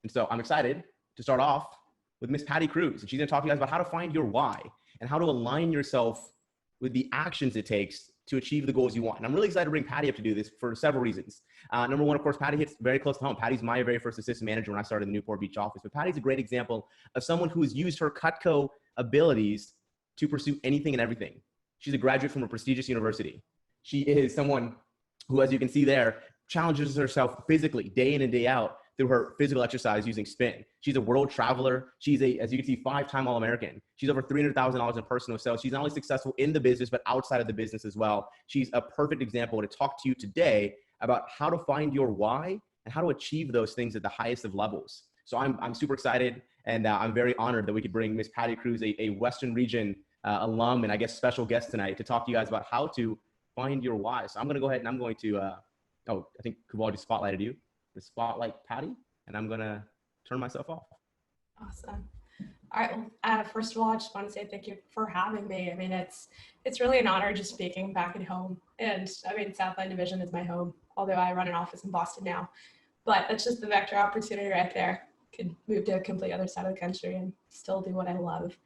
And so I'm excited to start off with Miss Patty Cruz. And she's going to talk to you guys about how to find your why and how to align yourself with the actions it takes to achieve the goals you want. And I'm really excited to bring Patty up to do this for several reasons. Number one, of course, Patty hits very close to home. Patty's my very first assistant manager when I started the Newport Beach office. But Patty's a great example of someone who has used her Cutco abilities to pursue anything and everything. She's a graduate from a prestigious university. She is someone who, as you can see there, challenges herself physically day in and day out through her physical exercise using spin. She's a world traveler. She's a, as you can see, 5-time All-American. She's over $300,000 in personal sales. She's not only successful in the business, but outside of the business as well. She's a perfect example to talk to you today about how to find your why and how to achieve those things at the highest of levels. So I'm super excited, and I'm very honored that we could bring Miss Patty Cruz, a Western region alum and I guess special guest tonight, to talk to you guys about how to find your why. So I'm going to go ahead and I'm going to, I think Kubal just spotlighted you. The spotlight Patty, and I'm going to turn myself off. Awesome. All right. Well, first of all, I just want to say thank you for having me. I mean, it's really an honor just speaking back at home. And I mean, Southline Division is my home, although I run an office in Boston now. But that's just the vector opportunity right there. Could move to a complete other side of the country and still do what I love.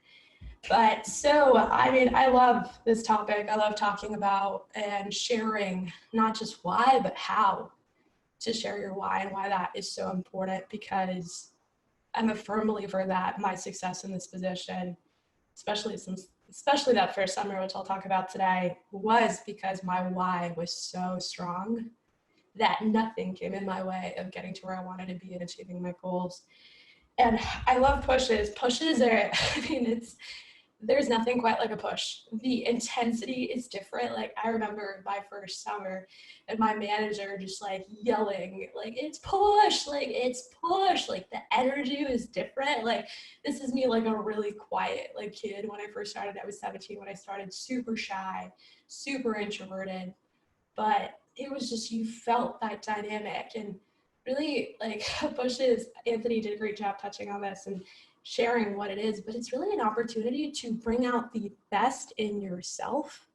But so, I mean, I love this topic. I love talking about and sharing not just why, but how to share your why and why that is so important, because I'm a firm believer that my success in this position, especially that first summer, which I'll talk about today, was because my why was so strong that nothing came in my way of getting to where I wanted to be and achieving my goals. And I love pushes. Pushes are, I mean, there's nothing quite like a push. The intensity is different. Like, I remember my first summer and my manager just like yelling, like, it's push, like, it's push. Like, the energy was different. Like, this is me, like a really quiet, like, kid. When I first started, I was 17 when I started, super shy, super introverted. But it was just, you felt that dynamic. And really, like, pushes, Anthony did a great job touching on this and sharing what it is, but it's really an opportunity to bring out the best in yourself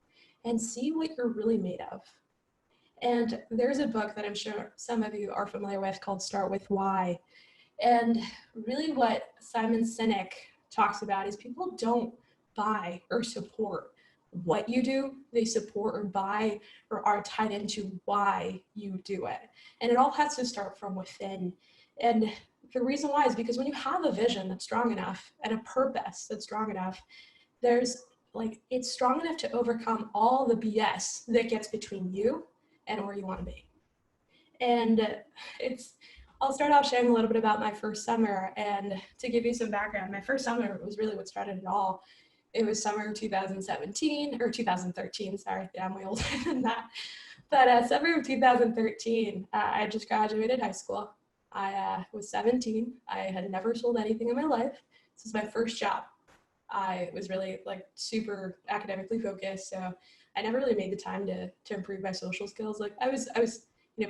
and see what you're really made of. And there's a book that I'm sure some of you are familiar with called Start With Why. And really what Simon Sinek talks about is people don't buy or support what you do, they support or buy or are tied into why you do it. And it all has to start from within. And the reason why is because when you have a vision that's strong enough and a purpose that's strong enough, it's strong enough to overcome all the BS that gets between you and where you want to be. And I'll start off sharing a little bit about my first summer. And to give you some background, my first summer was really what started it all. It was summer 2017 or 2013. Sorry, yeah, I'm way older than that. But summer of 2013, I just graduated high school. I was 17. I had never sold anything in my life. This was my first job. I was really like super academically focused, so I never really made the time to improve my social skills. Like I was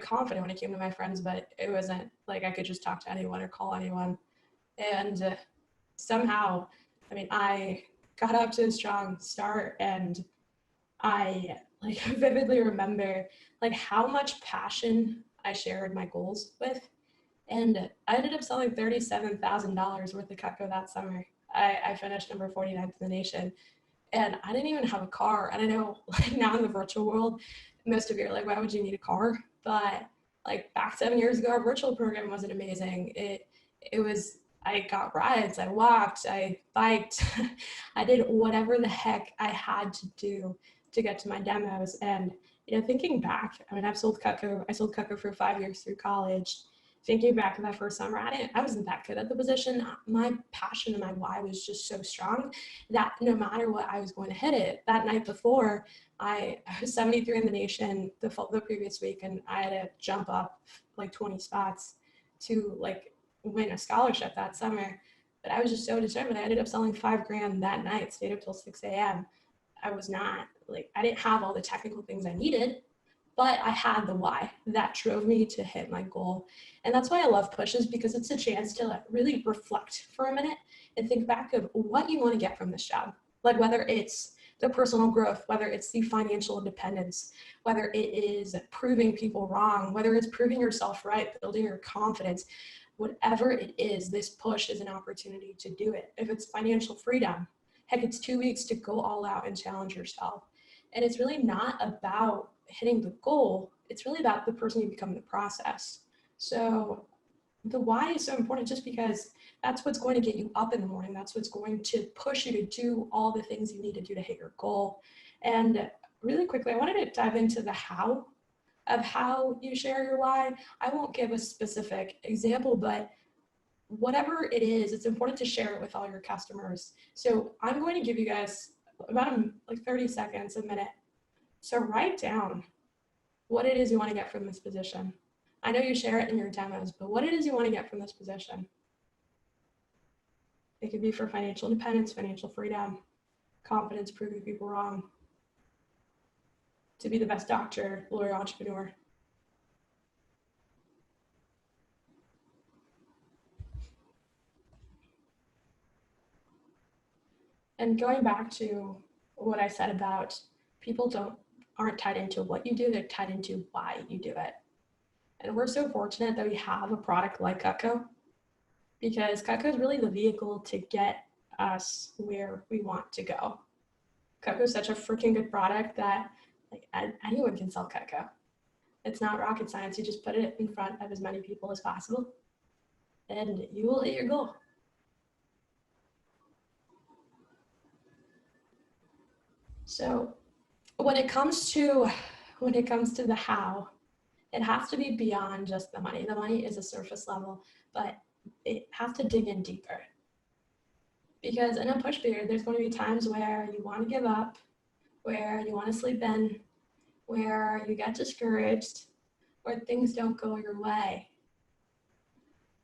confident when it came to my friends, but it wasn't like I could just talk to anyone or call anyone. And somehow, I mean, I got up to a strong start, and I like vividly remember like how much passion I shared my goals with. And I ended up selling $37,000 worth of Cutco that summer. I finished number 49th in the nation, and I didn't even have a car. And I know like now in the virtual world, most of you are like, why would you need a car? But like back 7 years ago, our virtual program wasn't amazing. It was, I got rides, I walked, I biked, I did whatever the heck I had to do to get to my demos. And, you know, thinking back, I mean, I sold Cutco for 5 years through college. Thinking back to that first summer, I wasn't that good at the position. My passion and my why was just so strong that no matter what, I was going to hit it. That night before, I was 73 in the nation the previous week, and I had to jump up like 20 spots to like win a scholarship that summer. But I was just so determined. I ended up selling $5,000 that night, stayed up till 6 a.m. I didn't have all the technical things I needed, but I had the why that drove me to hit my goal. And that's why I love pushes, because it's a chance to really reflect for a minute and think back of what you want to get from this job. Like whether it's the personal growth, whether it's the financial independence, whether it is proving people wrong, whether it's proving yourself right, building your confidence. whatever it is, this push is an opportunity to do it. If it's financial freedom, heck, it's 2 weeks to go all out and challenge yourself. And it's really not about hitting the goal. It's really about the person you become in the process. So the why is so important just because that's what's going to get you up in the morning. That's what's going to push you to do all the things you need to do to hit your goal. And really quickly, I wanted to dive into the how of how you share your why. I won't give a specific example, but whatever it is, it's important to share it with all your customers. So I'm going to give you guys about like 30 seconds, a minute. So write down what it is you want to get from this position. I know you share it in your demos, but what it is you want to get from this position. It could be for financial independence, financial freedom, confidence, proving people wrong, to be the best doctor, lawyer, entrepreneur. And going back to what I said about people aren't tied into what you do, they're tied into why you do it. And we're so fortunate that we have a product like Cutco, because Cutco is really the vehicle to get us where we want to go. Cutco is such a freaking good product that like anyone can sell Cutco. It's not rocket science. You just put it in front of as many people as possible and you will hit your goal. So when it comes to the how, it has to be beyond just the money. The money is a surface level, but it has to dig in deeper. Because in a push period, there's going to be times where you want to give up, where you want to sleep in, where you get discouraged, where things don't go your way.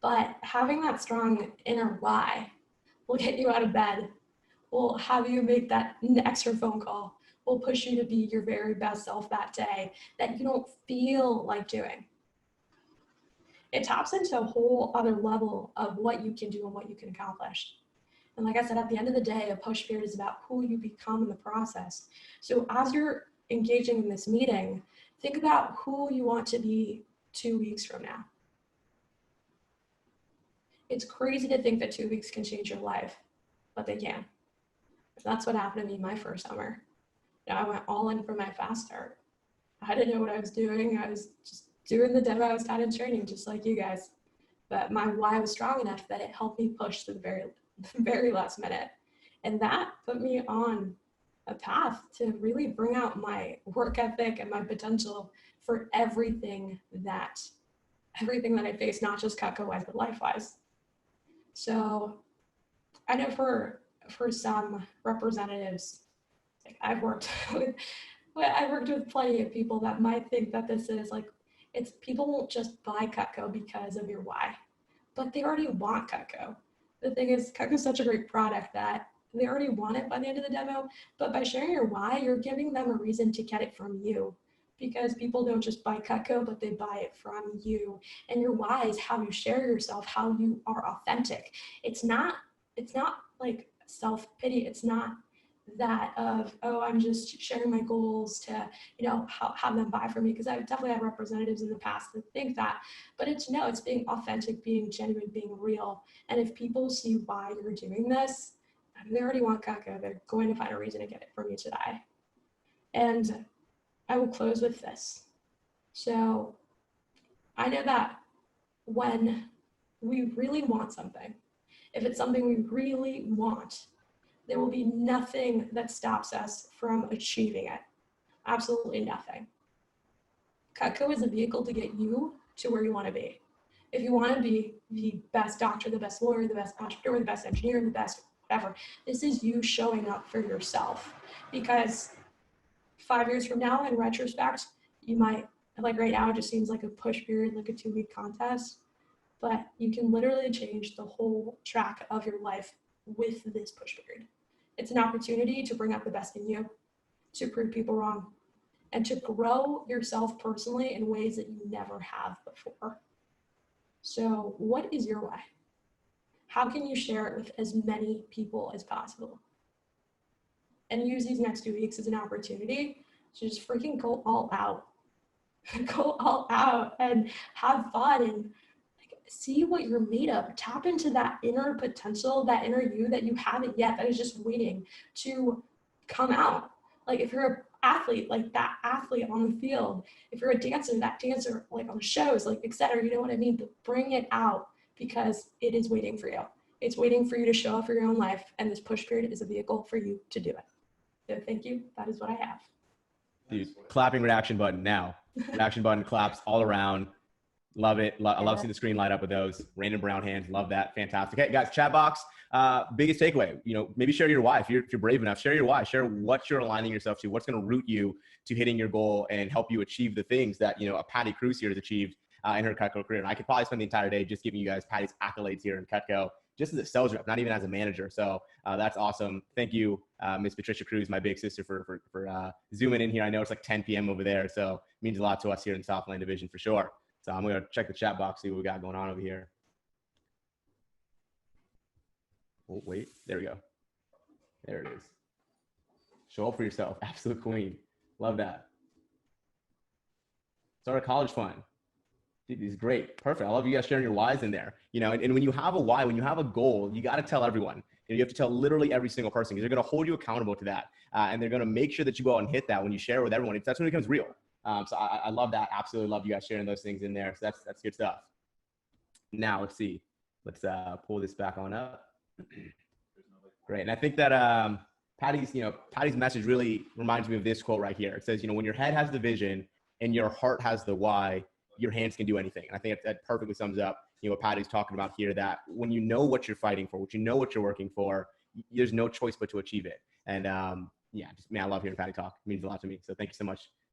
But having that strong inner why will get you out of bed, will have you make that extra phone call, will push you to be your very best self that day that you don't feel like doing. It taps into a whole other level of what you can do and what you can accomplish. And like I said, at the end of the day, a push period is about who you become in the process. So as you're engaging in this meeting, think about who you want to be 2 weeks from now. It's crazy to think that 2 weeks can change your life, but they can. That's what happened to me my first summer. I went all in for my fast start. I didn't know what I was doing. I was just doing the demo talent training, just like you guys. But my why was strong enough that it helped me push to the very last minute. And that put me on a path to really bring out my work ethic and my potential for everything that I face, not just Cutco-wise, but life-wise. So I know for some representatives, like I've worked with plenty of people that might think that this is like, it's people won't just buy Cutco because of your why, but they already want Cutco. The thing is, Cutco is such a great product that they already want it by the end of the demo, but by sharing your why, you're giving them a reason to get it from you, because people don't just buy Cutco, but they buy it from you. And your why is how you share yourself, how you are authentic. It's not like self-pity. It's not that of, oh, I'm just sharing my goals to, have them buy from me, because I've definitely had representatives in the past that think that, but it's being authentic, being genuine, being real. And if people see why you're doing this, they already want Cutco, they're going to find a reason to get it from you today. And I will close with this. So I know that when we really want something, if it's something we really want, there will be nothing that stops us from achieving it. Absolutely nothing. Cutco is a vehicle to get you to where you want to be. If you want to be the best doctor, the best lawyer, the best entrepreneur, the best engineer, the best whatever, this is you showing up for yourself. Because 5 years from now, in retrospect, you might, like right now, it just seems like a push period, like a 2-week contest, but you can literally change the whole track of your life with this push period. It's an opportunity to bring out the best in you, to prove people wrong, and to grow yourself personally in ways that you never have before. So what is your why? How can you share it with as many people as possible? And use these next 2 weeks as an opportunity to just freaking go all out. Go all out and have fun and see what you're made of. Tap into that inner potential, that inner you that you haven't yet, that is just waiting to come out. Like if you're an athlete, like that athlete on the field. If you're a dancer, that dancer, like on shows, like etc. You know what I mean? But bring it out because it is waiting for you. It's waiting for you to show up for your own life, and this push period is a vehicle for you to do it. So thank you. That is what I have. Dude, clapping reaction button now. Reaction button claps all around. Love it. I love seeing the screen light up with those. Rain and brown hands. Love that. Fantastic. Hey, guys, chat box. Biggest takeaway, maybe share your why. If you're brave enough, share your why. Share what you're aligning yourself to, what's going to root you to hitting your goal and help you achieve the things that, a Patty Cruz here has achieved in her Cutco career. And I could probably spend the entire day just giving you guys Patty's accolades here in Cutco, just as a sales rep, not even as a manager. So that's awesome. Thank you, Miss Patricia Cruz, my big sister, for zooming in here. I know it's like 10 p.m. over there, so it means a lot to us here in Southland Division for sure. So I'm going to check the chat box, see what we got going on over here. Oh, wait, there we go. There it is. Show up for yourself. Absolute queen. Love that. Start a college fund. Dude, this is great. Perfect. I love you guys sharing your whys in there. And when you have a why, when you have a goal, you got to tell everyone. You have to tell literally every single person because they're going to hold you accountable to that. And they're going to make sure that you go out and hit that when you share it with everyone. That's when it becomes real. So I love that. Absolutely love you guys sharing those things in there. So that's good stuff. Now let's see. Let's pull this back on up. Great. And I think that Patty's message really reminds me of this quote right here. It says, when your head has the vision and your heart has the why, your hands can do anything. And I think that perfectly sums up, what Patty's talking about here, that when you know what you're fighting for, what you know what you're working for, there's no choice but to achieve it. And I love hearing Patty talk. It means a lot to me. So thank you so much